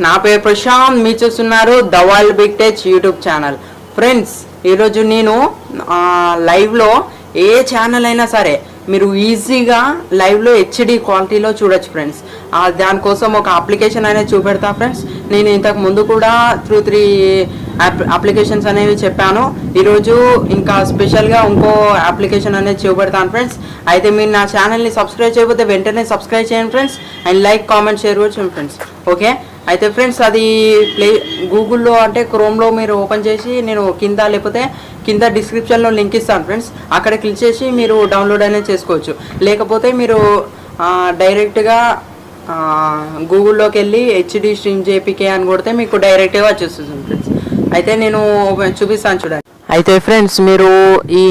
నా పేరు ప్రశాంత్, మీరు చూస్తున్నారు the world big tech YouTube channel. Friends, ఈరోజు నేను లైవ్లో ఏ ఛానల్ అయినా సరే మీరు ఈజీగా లైవ్లో హెచ్డి క్వాలిటీలో చూడొచ్చు ఫ్రెండ్స్. దానికోసం ఒక అప్లికేషన్ అనేది చూపెడతా ఫ్రెండ్స్. నేను ఇంతకు ముందు కూడా 3 అప్లికేషన్స్ అనేవి చెప్పాను. ఈరోజు ఇంకా స్పెషల్గా ఇంకో అప్లికేషన్ అనేది చూపెడతాను ఫ్రెండ్స్. అయితే మీరు నా ఛానల్ని సబ్స్క్రైబ్ చేయకపోతే వెంటనే సబ్స్క్రైబ్ చేయండి friends. And like, comment, share కూడా చేయండి ఫ్రెండ్స్. ఓకే, అయితే ఫ్రెండ్స్ అది గూగుల్లో అంటే క్రోమ్లో మీరు ఓపెన్ చేసి నేను కింద డిస్క్రిప్షన్లో లింక్ ఇస్తాను ఫ్రెండ్స్. అక్కడ క్లిక్ చేసి మీరు డౌన్లోడ్ అనేది చేసుకోవచ్చు. లేకపోతే మీరు డైరెక్ట్గా గూగుల్లోకి వెళ్ళి హెచ్డి స్ట్రీమ్ జేపీకే అని కొడితే మీకు డైరెక్ట్గా వచ్చేస్తుంది ఫ్రెండ్స్. అయితే నేను చూపిస్తాను చూడండి. అయితే ఫ్రెండ్స్, మీరు ఈ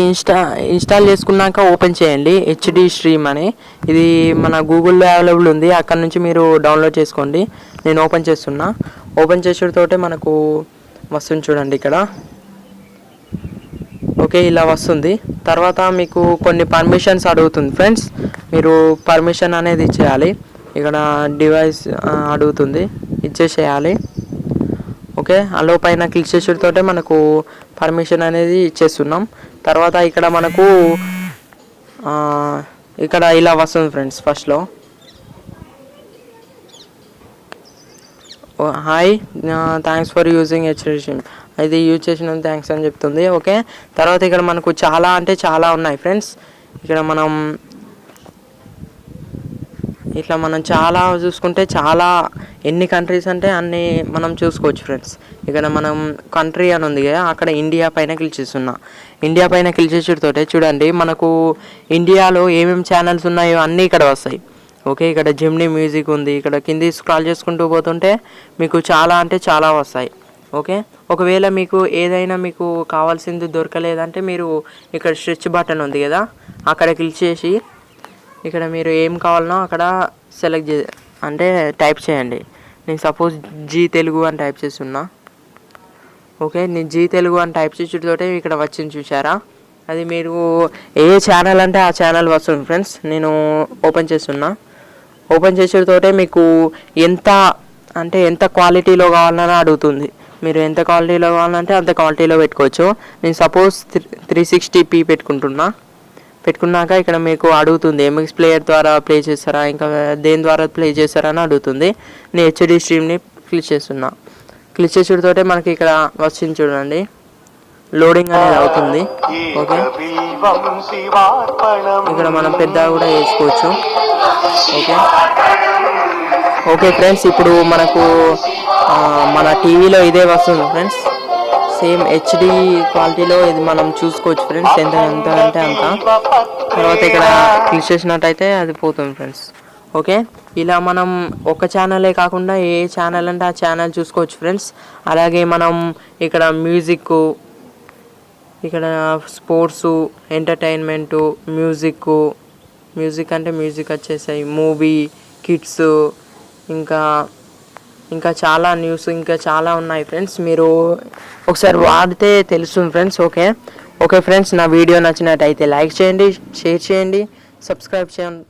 ఇన్స్టాల్ చేసుకున్నాక ఓపెన్ చేయండి హెచ్డి స్ట్రీమ్ అని. ఇది మన గూగుల్లో అవైలబుల్ ఉంది, అక్కడ నుంచి మీరు డౌన్లోడ్ చేసుకోండి. నేను ఓపెన్ చేస్తున్నా. ఓపెన్ చేసేటతోటే మనకు వస్తుంది చూడండి ఇక్కడ. ఓకే, ఇలా వస్తుంది. తర్వాత మీకు కొన్ని పర్మిషన్స్ అడుగుతుంది ఫ్రెండ్స్. మీరు పర్మిషన్ అనేది ఇచ్చేయాలి. ఇక్కడ డివైస్ అడుగుతుంది, ఇచ్చేసేయాలి. ఓకే, అలో పైన క్లిక్ చేసేటతోటే మనకు పర్మిషన్ అనేది ఇచ్చేస్తున్నాం. తర్వాత ఇక్కడ మనకు ఇక్కడ ఇలా వస్తుంది ఫ్రెండ్స్. ఫస్ట్లో hi, thanks for using HD stream, ఇది యూజ్ చేసినందుకు థ్యాంక్స్ అని చెప్తుంది. ఓకే, తర్వాత ఇక్కడ మనకు చాలా ఉన్నాయి ఫ్రెండ్స్. ఇక్కడ మనం చాలా చూసుకుంటే చాలా ఎన్ని కంట్రీస్ అంటే అన్ని మనం చూసుకోవచ్చు ఫ్రెండ్స్. ఇక్కడ మనం కంట్రీ అని ఉంది కదా, అక్కడ ఇండియా పైన క్లిక్ చేస్తున్నా. ఇండియా పైన క్లిక్ చేసేటతోటే చూడండి మనకు ఇండియాలో ఏమేమి ఛానల్స్ ఉన్నాయో అన్నీ ఇక్కడ వస్తాయి. ఓకే, ఇక్కడ జెమినీ మ్యూజిక్ ఉంది. ఇక్కడ కింది స్క్రాల్ చేసుకుంటూ పోతుంటే మీకు చాలా వస్తాయి. ఓకే, ఒకవేళ మీకు ఏదైనా మీకు కావాల్సింది దొరకలేదంటే మీరు ఇక్కడ స్ట్రెచ్ బటన్ ఉంది కదా, అక్కడ క్లిక్ చేసి ఇక్కడ మీరు ఏం కావాలనో అక్కడ సెలెక్ట్ అంటే టైప్ చేయండి. నేను సపోజ్ జీ తెలుగు అని టైప్ చేస్తున్నా. ఓకే, నేను జీ తెలుగు అని టైప్ చేసేటతోటే ఇక్కడ వచ్చింది చూసారా. అది మీరు ఏ ఛానల్ అంటే ఆ ఛానల్ వస్తుంది ఫ్రెండ్స్. నేను ఓపెన్ చేస్తున్నా. ఓపెన్ చేసేటతోటే మీకు ఎంత క్వాలిటీలో కావాలని అడుగుతుంది. మీరు ఎంత క్వాలిటీలో కావాలంటే అంత క్వాలిటీలో పెట్టుకోవచ్చు. నేను సపోజ్ 360p పెట్టుకున్నాక ఇక్కడ మీకు అడుగుతుంది ఎంఎక్స్ ప్లేయర్ ద్వారా ప్లే చేస్తారా, ఇంకా దేని ద్వారా ప్లే చేస్తారా అని అడుగుతుంది. నేను హెచ్డి స్ట్రీమ్ని క్లిక్ చేస్తున్నా. క్లిక్ చేసేటతోటే మనకి ఇక్కడ వచ్చింది చూడండి, లోడింగ్ అనేది అవుతుంది. ఓకే, ఇక్కడ మనం పెద్దగా కూడా వేసుకోవచ్చు. ఓకే ఫ్రెండ్స్, ఇప్పుడు మనకు మన టీవీలో ఇదే వస్తుంది ఫ్రెండ్స్. సేమ్ హెచ్డి క్వాలిటీలో ఇది మనం చూసుకోవచ్చు ఫ్రెండ్స్, ఎంత అంటే అంత. తర్వాత ఇక్కడ క్లిక్ చేసినట్టయితే అది పోతుంది ఫ్రెండ్స్. ఓకే, ఇలా మనం ఒక ఛానలే కాకుండా ఏ ఛానల్ అంటే ఆ ఛానల్ చూసుకోవచ్చు ఫ్రెండ్స్. అలాగే మనం ఇక్కడ ఇక్కడ స్పోర్ట్స్, ఎంటర్టైన్మెంటు, మ్యూజిక్ అంటే మ్యూజిక్ వచ్చేసాయి, మూవీ, కిడ్స్, ఇంకా చాలా న్యూస్, ఇంకా చాలా ఉన్నాయి ఫ్రెండ్స్. మీరు ఒకసారి వాడితే తెలుస్తుంది ఫ్రెండ్స్. ఓకే ఫ్రెండ్స్, నా వీడియో నచ్చినట్టయితే లైక్ చేయండి, షేర్ చేయండి, సబ్స్క్రైబ్ చేయండి.